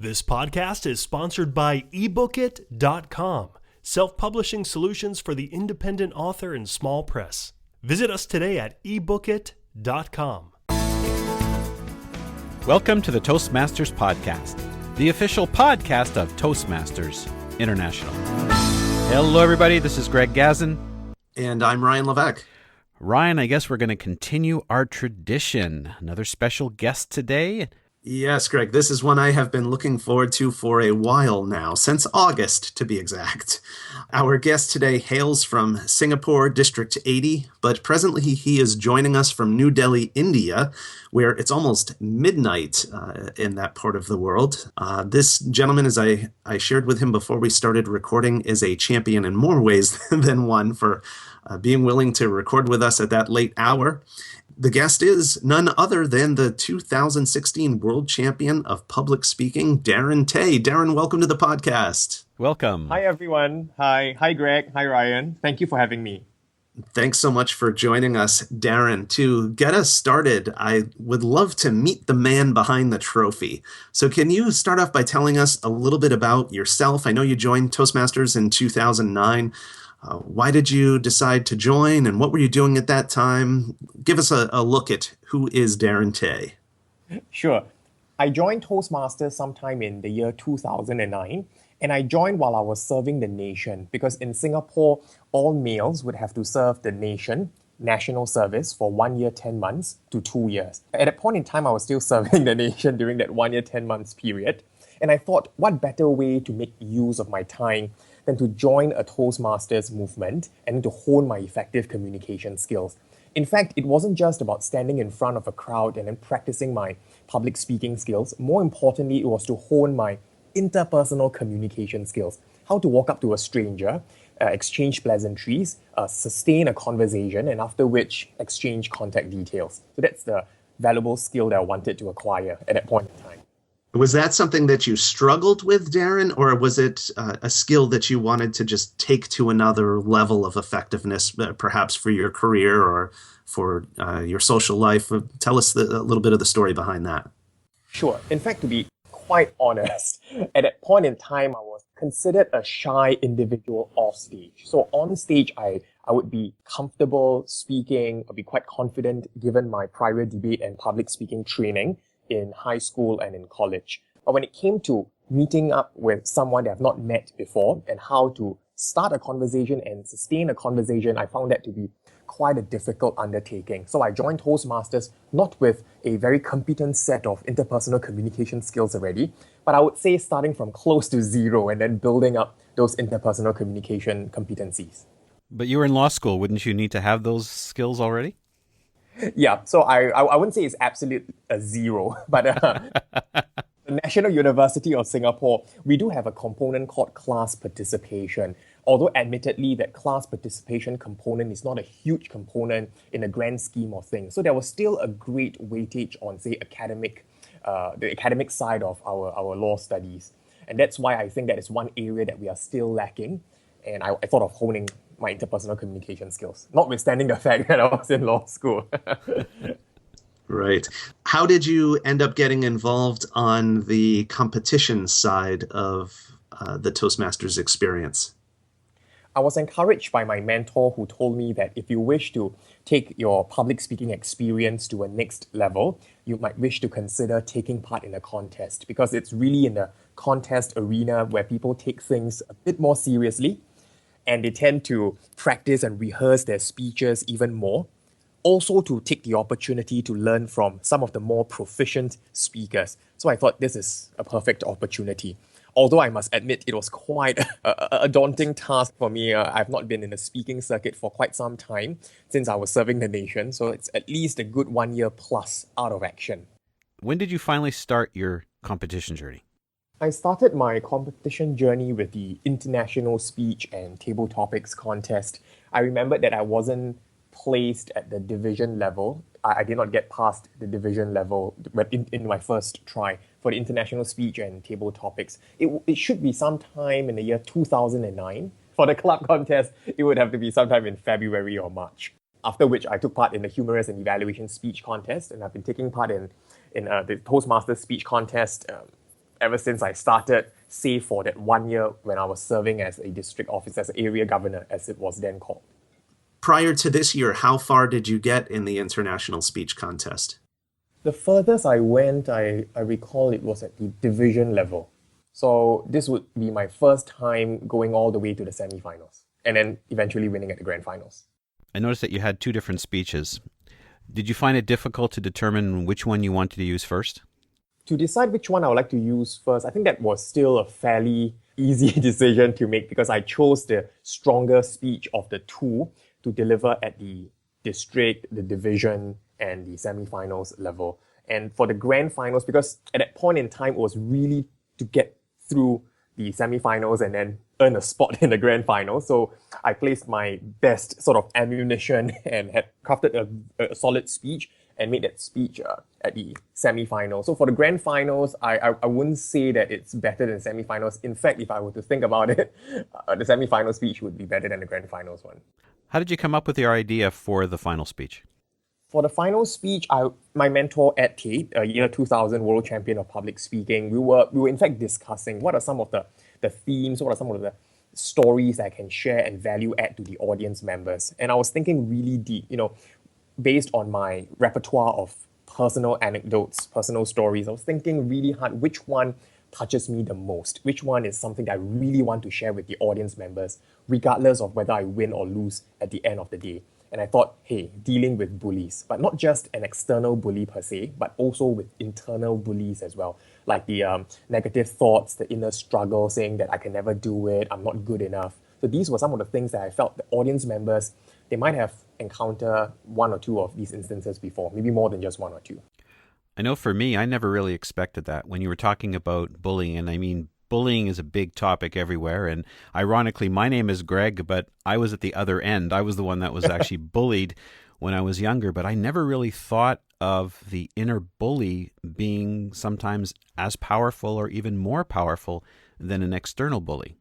This podcast is sponsored by ebookit.com, self-publishing solutions for the independent author and small press. Visit us today at ebookit.com. Welcome to the Toastmasters podcast, the official podcast of Toastmasters International. Hello, everybody. This is Greg Gazin. And I'm Ryan Levesque. Ryan, I guess we're going to continue our tradition. Another special guest today. Yes, Greg, this is one I have been looking forward to for a while now, since August, to be exact. Our guest today hails from Singapore, District 80, but presently he is joining us from New Delhi, India, where it's almost midnight in that part of the world. This gentleman, as I shared with him before we started recording, is a champion in more ways than one for being willing to record with us at that late hour. The guest is none other than the 2016 World Champion of Public Speaking, Darren Tay. Darren, welcome to the podcast. Welcome. Hi, everyone. Hi, Greg. Hi, Ryan. Thank you for having me. Thanks so much for joining us, Darren. To get us started, I would love to meet the man behind the trophy. So can you start off by telling us a little bit about yourself? I know you joined Toastmasters in 2009. Why did you decide to join, and what were you doing at that time? Give us a look at who is Darren Tay. Sure. I joined Toastmasters sometime in the year 2009, and I joined while I was serving the nation, because in Singapore, all males would have to serve the nation, national service, for 1 year, 10 months to 2 years. At that point in time, I was still serving the nation during that 1 year, 10 months period, and I thought, what better way to make use of my time than to join a Toastmasters movement and to hone my effective communication skills. In fact, it wasn't just about standing in front of a crowd and then practicing my public speaking skills. More importantly, it was to hone my interpersonal communication skills. How to walk up to a stranger, exchange pleasantries, sustain a conversation, and after which exchange contact details. So that's the valuable skill that I wanted to acquire at that point in time. Was that something that you struggled with, Darren, or was it a skill that you wanted to just take to another level of effectiveness, perhaps for your career or for your social life? Tell us a little bit of the story behind that. Sure. In fact, to be quite honest, at that point in time, I was considered a shy individual off stage. So on stage, I would be comfortable speaking, I'd be quite confident given my prior debate and public speaking training in high school and in college. But when it came to meeting up with someone that I've not met before and how to start a conversation and sustain a conversation, I found that to be quite a difficult undertaking. So I joined Toastmasters not with a very competent set of interpersonal communication skills already, but I would say starting from close to zero and then building up those interpersonal communication competencies. But you were in law school. Wouldn't you need to have those skills already? Yeah, so I wouldn't say it's absolute zero, but the National University of Singapore, we do have a component called class participation. Although admittedly that class participation component is not a huge component in the grand scheme of things. So there was still a great weightage on, say, the academic side of our law studies. And that's why I think that is one area that we are still lacking. And I thought of honing my interpersonal communication skills, notwithstanding the fact that I was in law school. Right. How did you end up getting involved on the competition side of the Toastmasters experience? I was encouraged by my mentor who told me that if you wish to take your public speaking experience to a next level, you might wish to consider taking part in a contest, because it's really in the contest arena where people take things a bit more seriously and they tend to practice and rehearse their speeches even more. Also to take the opportunity to learn from some of the more proficient speakers. So I thought this is a perfect opportunity. Although I must admit it was quite a daunting task for me. I've not been in the speaking circuit for quite some time since I was serving the nation. So it's at least a good 1 year plus out of action. When did you finally start your competition journey? I started my competition journey with the International Speech and Table Topics contest. I remembered that I wasn't placed at the division level. I did not get past the division level in my first try for the International Speech and Table Topics. It should be sometime in the year 2009. For the club contest, it would have to be sometime in February or March. After which I took part in the Humorous and Evaluation Speech Contest, and I've been taking part in the Toastmasters Speech Contest ever since I started, save for that 1 year when I was serving as a district officer, as area governor, as it was then called. Prior to this year, how far did you get in the international speech contest? The furthest I went, I recall it was at the division level. So this would be my first time going all the way to the semi-finals and then eventually winning at the grand finals. I noticed that you had two different speeches. Did you find it difficult to determine which one you wanted to use first? To decide which one I would like to use first, I think that was still a fairly easy decision to make because I chose the stronger speech of the two to deliver at the district, the division, and the semi-finals level. And for the grand finals, because at that point in time, it was really to get through the semi-finals and then earn a spot in the grand final. So I placed my best sort of ammunition and had crafted a solid speech and made that speech at the semi-final. So for the grand finals, I wouldn't say that it's better than semi-finals. In fact, if I were to think about it, the semi-final speech would be better than the grand finals one. How did you come up with your idea for the final speech? For the final speech, my mentor Ed Tate, a year 2000 world champion of public speaking, we were in fact discussing what are some of the themes, what are some of the stories I can share and value add to the audience members. And I was thinking really deep, based on my repertoire of personal anecdotes, personal stories. I was thinking really hard, which one touches me the most? Which one is something that I really want to share with the audience members, regardless of whether I win or lose at the end of the day? And I thought, hey, dealing with bullies, but not just an external bully per se, but also with internal bullies as well. Like the negative thoughts, the inner struggle, saying that I can never do it, I'm not good enough. So these were some of the things that I felt the audience members, they might have encountered one or two of these instances before, maybe more than just one or two. I know for me, I never really expected that. When you were talking about bullying, and I mean, bullying is a big topic everywhere. And ironically, my name is Greg, but I was at the other end. I was the one that was actually bullied when I was younger, but I never really thought of the inner bully being sometimes as powerful or even more powerful than an external bully.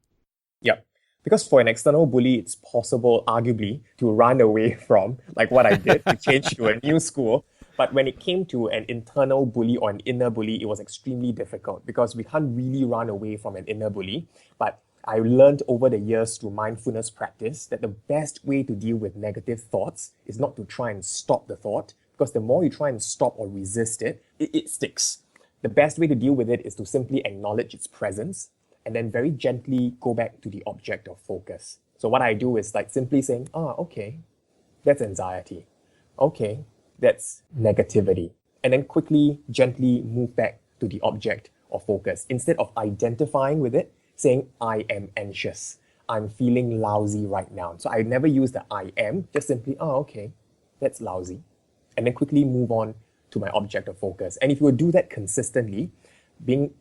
Yep. Because for an external bully, it's possible, arguably, to run away from, like what I did, to change to a new school. But when it came to an internal bully or an inner bully, it was extremely difficult because we can't really run away from an inner bully. But I learned over the years through mindfulness practice that the best way to deal with negative thoughts is not to try and stop the thought, because the more you try and stop or resist it, it sticks. The best way to deal with it is to simply acknowledge its presence and then very gently go back to the object of focus. So what I do is like simply saying, okay, that's anxiety. Okay, that's negativity. And then quickly, gently move back to the object of focus. Instead of identifying with it, saying, I am anxious. I'm feeling lousy right now. So I never use the I am, just simply, okay, that's lousy. And then quickly move on to my object of focus. And if you would do that consistently,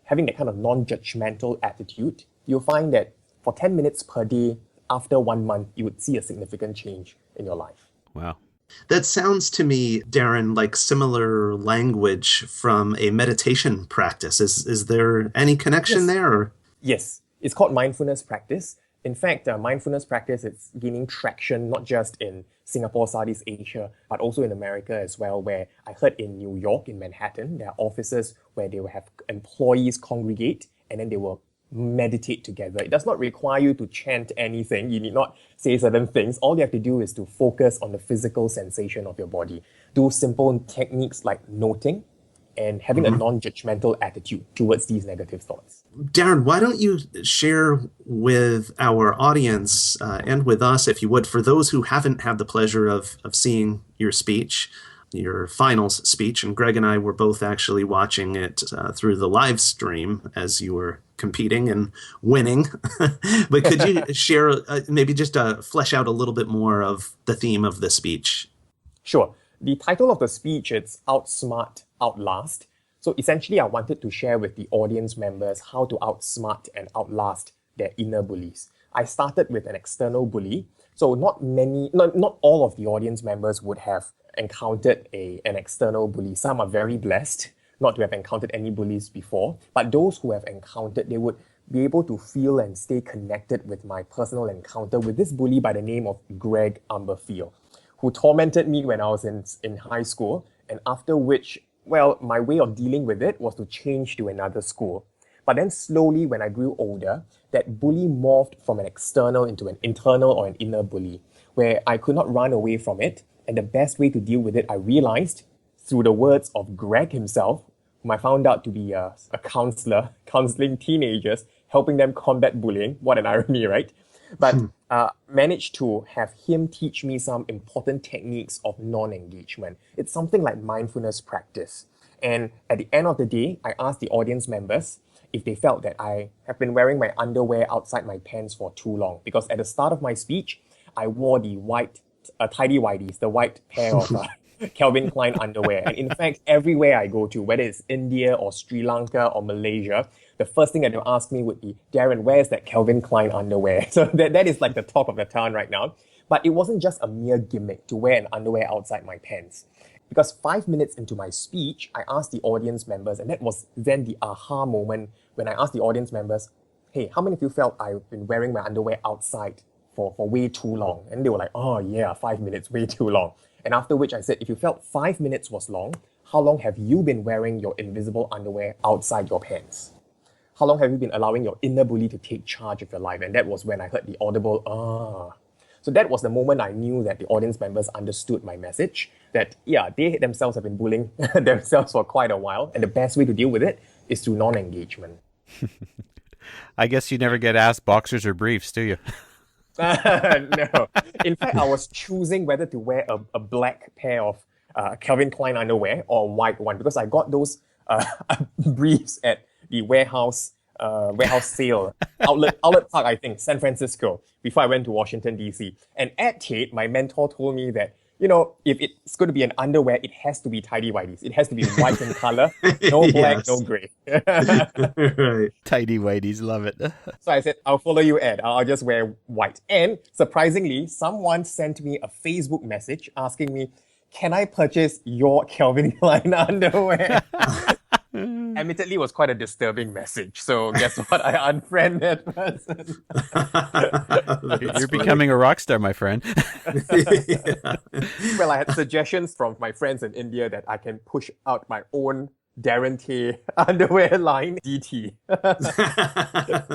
having that kind of non-judgmental attitude, you'll find that for 10 minutes per day, after 1 month, you would see a significant change in your life. Wow. That sounds to me, Darren, like similar language from a meditation practice. Is there any connection there? Or? Yes. It's called mindfulness practice. In fact, mindfulness practice is gaining traction not just in Singapore, Southeast Asia, but also in America as well, where I heard in New York, in Manhattan, there are offices where they will have employees congregate and then they will meditate together. It does not require you to chant anything. You need not say certain things. All you have to do is to focus on the physical sensation of your body. Do simple techniques like noting and having a non-judgmental attitude towards these negative thoughts. Darren, why don't you share with our audience and with us, if you would, for those who haven't had the pleasure of seeing your speech, your finals speech, and Greg and I were both actually watching it through the live stream as you were competing and winning. But could you share, maybe just flesh out a little bit more of the theme of the speech? Sure. The title of the speech is Outsmart, Outlast. So essentially, I wanted to share with the audience members how to outsmart and outlast their inner bullies. I started with an external bully. So not all of the audience members would have encountered an external bully. Some are very blessed not to have encountered any bullies before. But those who have encountered, they would be able to feel and stay connected with my personal encounter with this bully by the name of Greg Umberfield, who tormented me when I was in high school, and after which, well, my way of dealing with it was to change to another school. But then slowly, when I grew older, that bully morphed from an external into an internal or an inner bully, where I could not run away from it. And the best way to deal with it, I realized, through the words of Greg himself, whom I found out to be a counselor, counseling teenagers, helping them combat bullying. What an irony, right? But managed to have him teach me some important techniques of non-engagement. It's something like mindfulness practice. And at the end of the day, I asked the audience members if they felt that I have been wearing my underwear outside my pants for too long. Because at the start of my speech, I wore the white, tidy whities, the white pair of Calvin Klein underwear. And in fact, everywhere I go to, whether it's India or Sri Lanka or Malaysia, the first thing that they'll ask me would be, Darren, where's that Calvin Klein underwear? So that is like the talk of the town right now. But it wasn't just a mere gimmick to wear an underwear outside my pants. Because 5 minutes into my speech, I asked the audience members, and that was then the aha moment when I asked the audience members, hey, how many of you felt I've been wearing my underwear outside for way too long? And they were like, oh yeah, 5 minutes, way too long. And after which I said, if you felt 5 minutes was long, how long have you been wearing your invisible underwear outside your pants? How long have you been allowing your inner bully to take charge of your life? And that was when I heard the audible, ah. So that was the moment I knew that the audience members understood my message, that yeah, they themselves have been bullying themselves for quite a while. And the best way to deal with it is through non-engagement. I guess you never get asked boxers or briefs, do you? No. In fact, I was choosing whether to wear a black pair of Calvin Klein underwear or a white one, because I got those briefs at the warehouse sale, outlet park, I think, San Francisco, before I went to Washington, D.C. And at Tate, my mentor told me that, you know, if it's going to be an underwear, it has to be tidy-whities. It has to be white in color, no black, no gray. Right. Tidy-whities, love it. So I said, I'll follow you, Ed. I'll just wear white. And surprisingly, someone sent me a Facebook message asking me, can I purchase your Calvin Klein underwear? Admittedly, it was quite a disturbing message. So guess what? I unfriended that person. You're becoming a rock star, my friend. Yeah. Well, I had suggestions from my friends in India that I can push out my own Darren Tay underwear line, DT.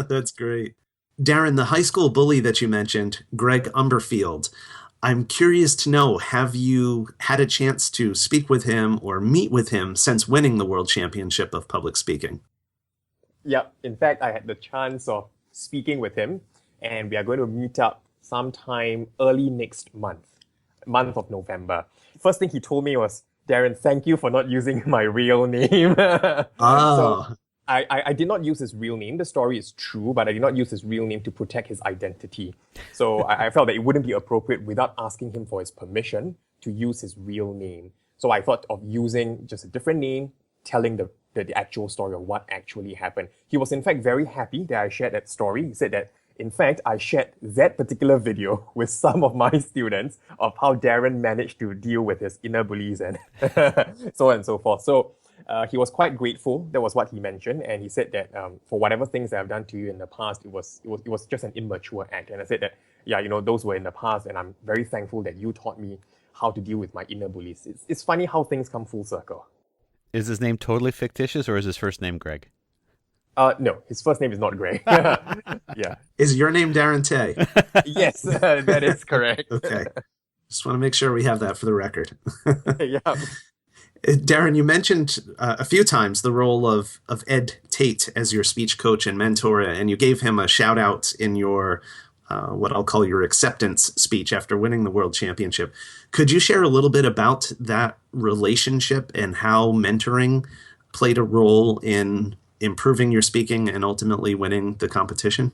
That's great. Darren, the high school bully that you mentioned, Greg Umberfield, I'm curious to know, have you had a chance to speak with him or meet with him since winning the World Championship of Public Speaking? Yep. In fact, I had the chance of speaking with him, and we are going to meet up sometime early next month of November. First thing he told me was, Darren, thank you for not using my real name. Oh. So I did not use his real name. The story is true, but I did not use his real name to protect his identity. So I felt that it wouldn't be appropriate without asking him for his permission to use his real name. So I thought of using just a different name, telling the actual story of what actually happened. He was in fact very happy that I shared that story. He said that, in fact, I shared that particular video with some of my students of how Darren managed to deal with his inner bullies and so on and so forth. So he was quite grateful. That was what he mentioned. And he said that for whatever things that I've done to you in the past, it was just an immature act. And I said that, yeah, you know, those were in the past. And I'm very thankful that you taught me how to deal with my inner bullies. It's funny how things come full circle. Is his name totally fictitious, or is his first name Greg? No, his first name is not Greg. Yeah. Is your name Darren Tay? Yes, that is correct. Okay. Just want to make sure we have that for the record. Yeah. Darren, you mentioned a few times the role of Ed Tate as your speech coach and mentor, and you gave him a shout out in your what I'll call your acceptance speech after winning the World Championship. Could you share a little bit about that relationship and how mentoring played a role in improving your speaking and ultimately winning the competition?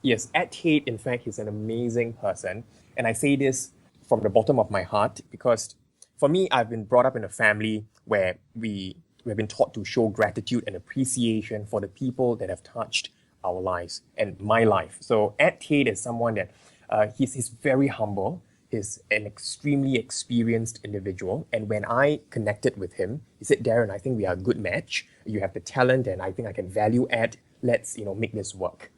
Yes, Ed Tate, in fact, is an amazing person. And I say this from the bottom of my heart because for me, I've been brought up in a family where we have been taught to show gratitude and appreciation for the people that have touched our lives and my life. So Ed Tate is someone that he's very humble. He's an extremely experienced individual. And when I connected with him, he said, Darren, I think we are a good match. You have the talent and I think I can value add. Let's, make this work.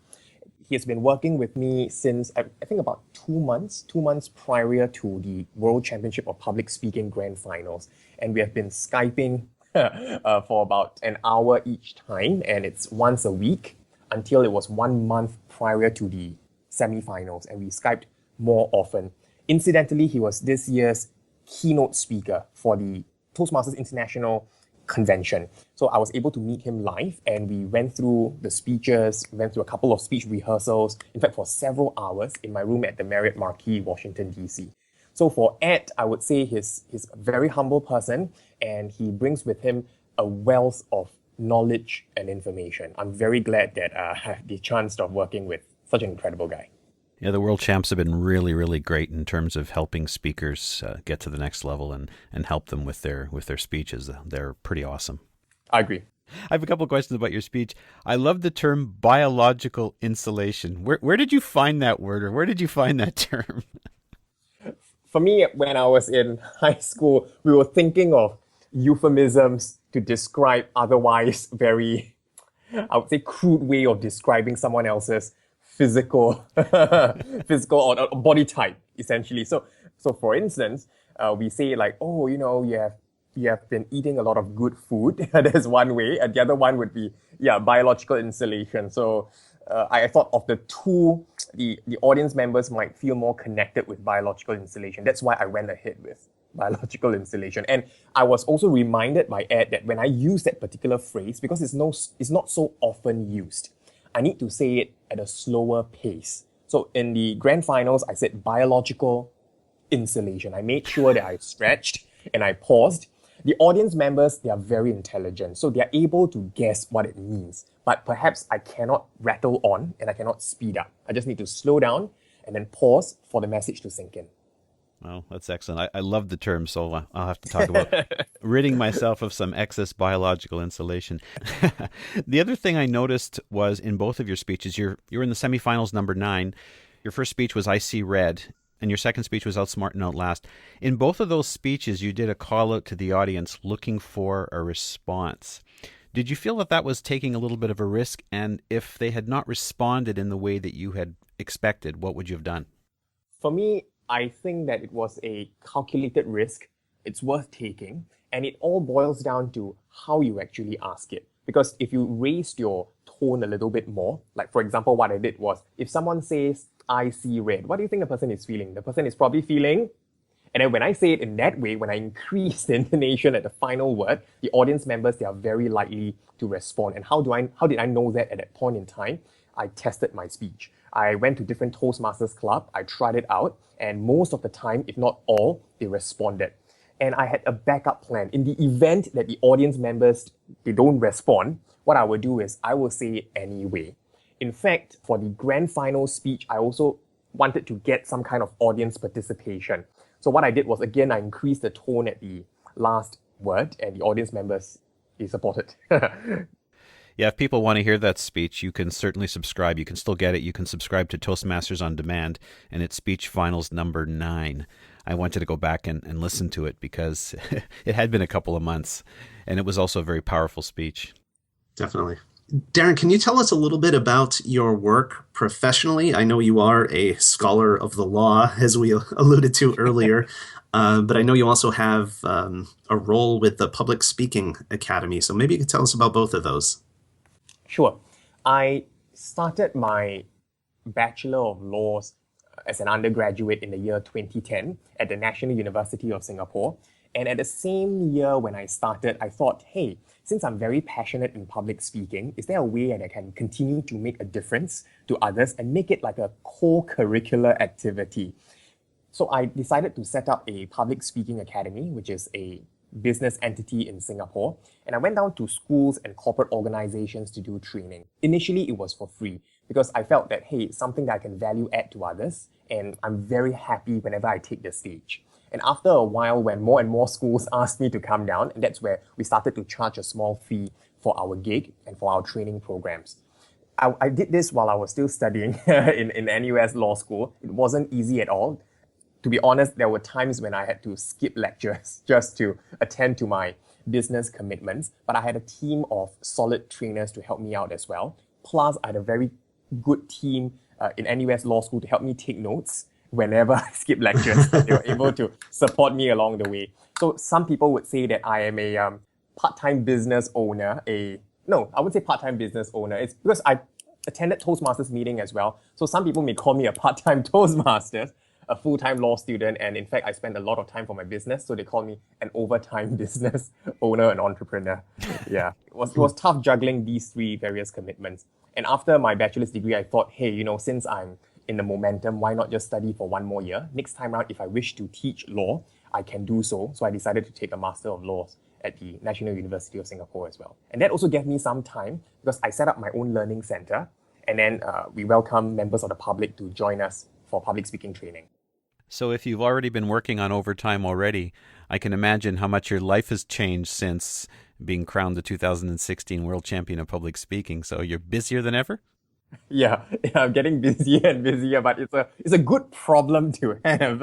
He has been working with me since, I think about 2 months prior to the World Championship of Public Speaking Grand Finals. And we have been Skyping for about an hour each time, and it's once a week until it was 1 month prior to the semi-finals, and we Skyped more often. Incidentally, he was this year's keynote speaker for the Toastmasters International Convention. So I was able to meet him live, and we went through the speeches, went through a couple of speech rehearsals, in fact, for several hours in my room at the Marriott Marquis, Washington, D.C. So for Ed, I would say he's a very humble person, and he brings with him a wealth of knowledge and information. I'm very glad that I have the chance of working with such an incredible guy. Yeah, the world champs have been really, really great in terms of helping speakers get to the next level and help them with their speeches. They're pretty awesome. I agree. I have a couple of questions about your speech. I love the term biological insulation. Where did you find that word, or where did you find that term? For me, when I was in high school, we were thinking of euphemisms to describe otherwise very, I would say, crude way of describing someone else's physical or body type, essentially. So for instance, we say like, oh, you have been eating a lot of good food. There's one way, and the other one would be biological insulation. So I thought of the two, the audience members might feel more connected with biological insulation. That's why I went ahead with biological insulation. And I was also reminded by Ed that when I use that particular phrase, because it's not so often used, I need to say it at a slower pace. So in the grand finals, I said biological insulation. I made sure that I stretched and I paused. The audience members, they are very intelligent, so they are able to guess what it means. But perhaps I cannot rattle on and I cannot speed up. I just need to slow down and then pause for the message to sink in. Well, that's excellent. I love the term, so I'll have to talk about ridding myself of some excess biological insulation. The other thing I noticed was in both of your speeches, you're in the semifinals number 9. Your first speech was I See Red, and your second speech was Outsmart and Outlast. In both of those speeches, you did a call out to the audience looking for a response. Did you feel that was taking a little bit of a risk? And if they had not responded in the way that you had expected, what would you have done? For me, I think that it was a calculated risk. It's worth taking. And it all boils down to how you actually ask it. Because if you raised your tone a little bit more, like for example, what I did was, if someone says, I see red, what do you think the person is feeling? The person is probably feeling, and then when I say it in that way, when I increase the intonation at the final word, the audience members, they are very likely to respond. And how did I know that at that point in time? I tested my speech. I went to different Toastmasters club, I tried it out, and most of the time, if not all, they responded. And I had a backup plan. In the event that the audience members, they don't respond, what I will do is I will say it anyway. In fact, for the grand final speech, I also wanted to get some kind of audience participation. So what I did was, again, I increased the tone at the last word, and the audience members, they supported. Yeah, if people want to hear that speech, you can certainly subscribe. You can still get it. You can subscribe to Toastmasters on Demand, and it's Speech Finals number 9. I wanted to go back and listen to it because it had been a couple of months, and it was also a very powerful speech. Definitely. Darren, can you tell us a little bit about your work professionally? I know you are a scholar of the law, as we alluded to earlier, but I know you also have a role with the Public Speaking Academy. So maybe you could tell us about both of those. Sure. I started my Bachelor of Laws as an undergraduate in the year 2010 at the National University of Singapore. And at the same year when I started, I thought, hey, since I'm very passionate in public speaking, is there a way that I can continue to make a difference to others and make it like a co-curricular activity? So I decided to set up a Public Speaking Academy, which is a business entity in Singapore. And I went down to schools and corporate organizations to do training. Initially, it was for free because I felt that, hey, it's something that I can value add to others. And I'm very happy whenever I take the stage. And after a while, when more and more schools asked me to come down, and that's where we started to charge a small fee for our gig and for our training programs. I did this while I was still studying in NUS Law School. It wasn't easy at all. To be honest, there were times when I had to skip lectures just to attend to my business commitments, but I had a team of solid trainers to help me out as well. Plus, I had a very good team in NUS Law School to help me take notes whenever I skip lectures. They were able to support me along the way. So some people would say that I am a part-time business owner, no, I wouldn't say part-time business owner. It's because I attended Toastmasters meeting as well. So some people may call me a part-time Toastmaster, a full-time law student, and in fact, I spend a lot of time for my business, so they call me an overtime business owner and entrepreneur. Yeah, it was tough juggling these three various commitments. And after my bachelor's degree, I thought, hey, since I'm in the momentum, why not just study for one more year? Next time around, if I wish to teach law, I can do so. So I decided to take a Master of Laws at the National University of Singapore as well. And that also gave me some time because I set up my own learning center, and then we welcome members of the public to join us for public speaking training. So if you've already been working on overtime already, I can imagine how much your life has changed since being crowned the 2016 World Champion of Public Speaking. So you're busier than ever? Yeah, I'm getting busier and busier, but it's a good problem to have.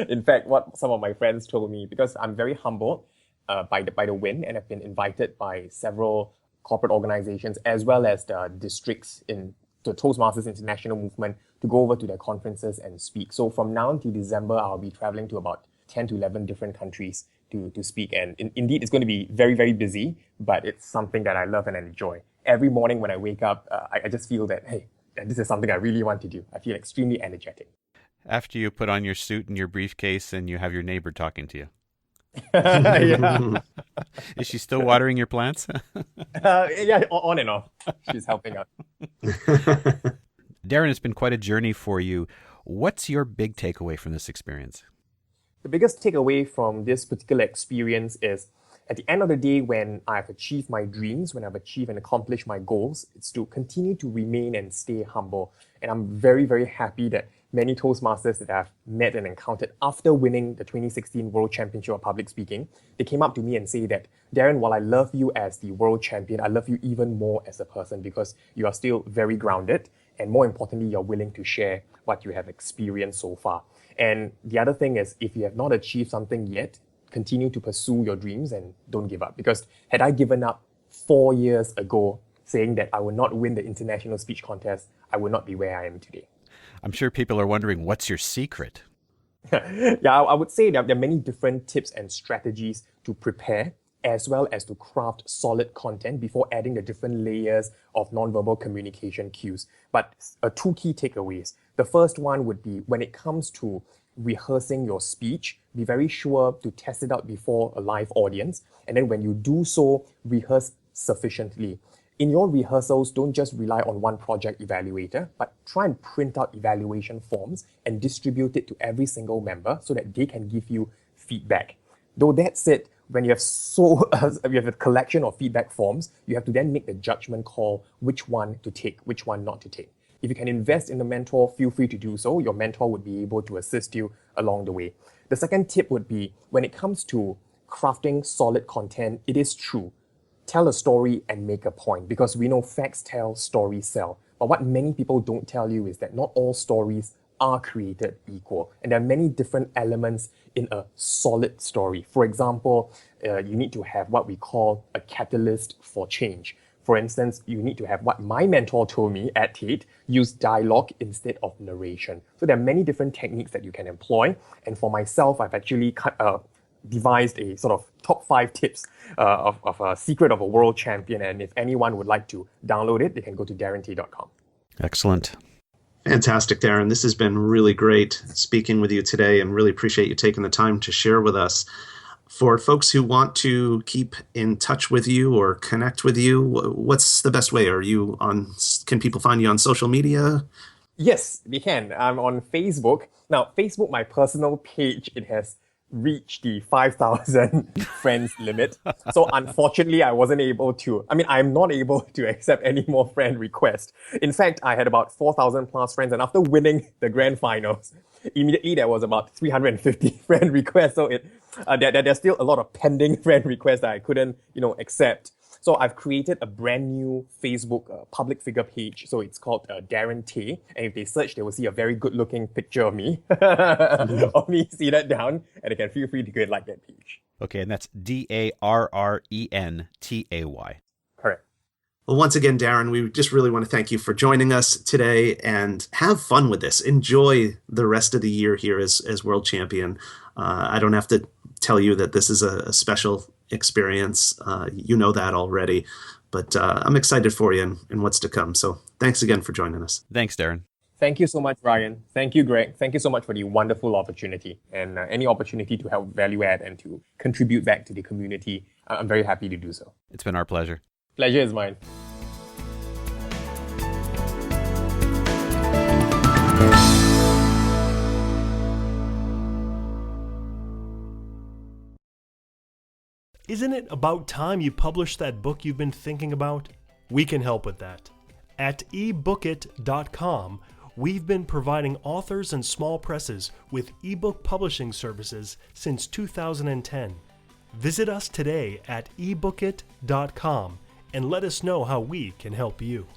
In fact, what some of my friends told me, because I'm very humbled by the win, and have been invited by several corporate organizations as well as the districts in the Toastmasters International Movement to go over to their conferences and speak. So from now until December, I'll be traveling to about 10 to 11 different countries to speak. And indeed, it's going to be very, very busy, but it's something that I love and enjoy. Every morning when I wake up, I just feel that, hey, this is something I really want to do. I feel extremely energetic. After you put on your suit and your briefcase and you have your neighbor talking to you. Yeah. Is she still watering your plants? Yeah, on and off. She's helping out. Darren, it's been quite a journey for you. What's your big takeaway from this experience? The biggest takeaway from this particular experience is at the end of the day, when I've achieved my dreams, when I've achieved and accomplished my goals, it's to continue to remain and stay humble. And I'm very, very happy that many Toastmasters that I've met and encountered after winning the 2016 World Championship of Public Speaking, they came up to me and say that, Darren, while I love you as the world champion, I love you even more as a person because you are still very grounded. And more importantly, you're willing to share what you have experienced so far. And the other thing is, if you have not achieved something yet, continue to pursue your dreams and don't give up. Because had I given up 4 years ago, saying that I would not win the international speech contest, I would not be where I am today. I'm sure people are wondering, what's your secret? Yeah, I would say that there are many different tips and strategies to prepare as well as to craft solid content before adding the different layers of nonverbal communication cues. But two key takeaways. The first one would be when it comes to rehearsing your speech, be very sure to test it out before a live audience. And then when you do so, rehearse sufficiently. In your rehearsals, don't just rely on one project evaluator, but try and print out evaluation forms and distribute it to every single member so that they can give you feedback. Though that said, when you have you have a collection of feedback forms, you have to then make the judgment call which one to take, which one not to take. If you can invest in a mentor, feel free to do so. Your mentor would be able to assist you along the way. The second tip would be when it comes to crafting solid content, it is true. Tell a story and make a point, because we know facts tell, stories sell. But what many people don't tell you is that not all stories are created equal. And there are many different elements in a solid story. For example, you need to have what we call a catalyst for change. For instance, you need to have what my mentor told me at Tate, use dialogue instead of narration. So there are many different techniques that you can employ. And for myself, I've actually devised a sort of top 5 tips of a secret of a world champion. And if anyone would like to download it, they can go to darrent.com. Excellent. Fantastic, Darren. This has been really great speaking with you today, and really appreciate you taking the time to share with us. For folks who want to keep in touch with you or connect with you, what's the best way? Can people find you on social media? Yes, they can. I'm on Facebook. Now, Facebook, my personal page, it has reached the 5,000 friends limit. So unfortunately, I'm not able to accept any more friend requests. In fact, I had about 4,000 plus friends, and after winning the grand finals, immediately there was about 350 friend requests. So there's still a lot of pending friend requests that I couldn't, accept. So I've created a brand new Facebook public figure page. So it's called Darren Tay. And if they search, they will see a very good looking picture of me, of me seated down. And they can feel free to go and like that page. Okay, and that's DarrenTay. Correct. Well, once again, Darren, we just really want to thank you for joining us today, and have fun with this. Enjoy the rest of the year here as world champion. I don't have to tell you that this is a special experience. You know that already, but I'm excited for you and what's to come. So thanks again for joining us. Thanks, Darren. Thank you so much, Ryan. Thank you, Greg. Thank you so much for the wonderful opportunity and any opportunity to help value add and to contribute back to the community. I'm very happy to do so. It's been our pleasure. Pleasure is mine. Isn't it about time you published that book you've been thinking about? We can help with that. At ebookit.com, we've been providing authors and small presses with ebook publishing services since 2010. Visit us today at ebookit.com and let us know how we can help you.